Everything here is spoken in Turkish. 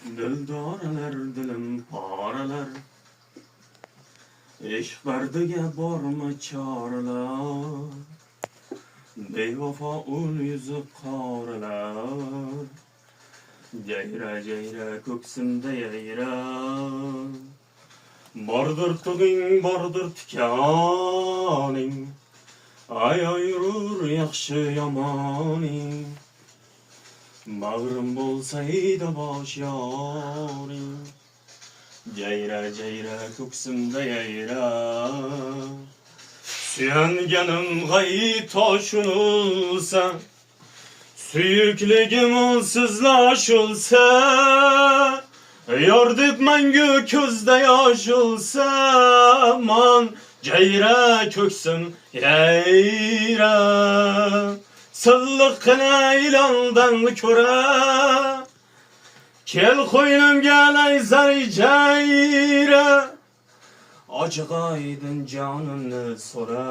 Dildoralar dilim paralar, ishq dardiga bormi choralar, bevafo ul yuzi qoralar, jayra jayra ko'ksimda yayra, bordir tug'ing bordir tikoning, ayoyrur yaxshi yomoning, bag'rim bo'lsaydi bosh yoring, jayra jayra ko'ksimda yayra, suyanganim g'ay toshulsa, suyukligim unsizlashulsa, yor deb mangu ko'zda yoshulsa, man jayra ko'ksim yayra, silliqqina ilondan ko'ra, kel qo'ynimga layzar jayra, ochiq oydin jonimni so'ra.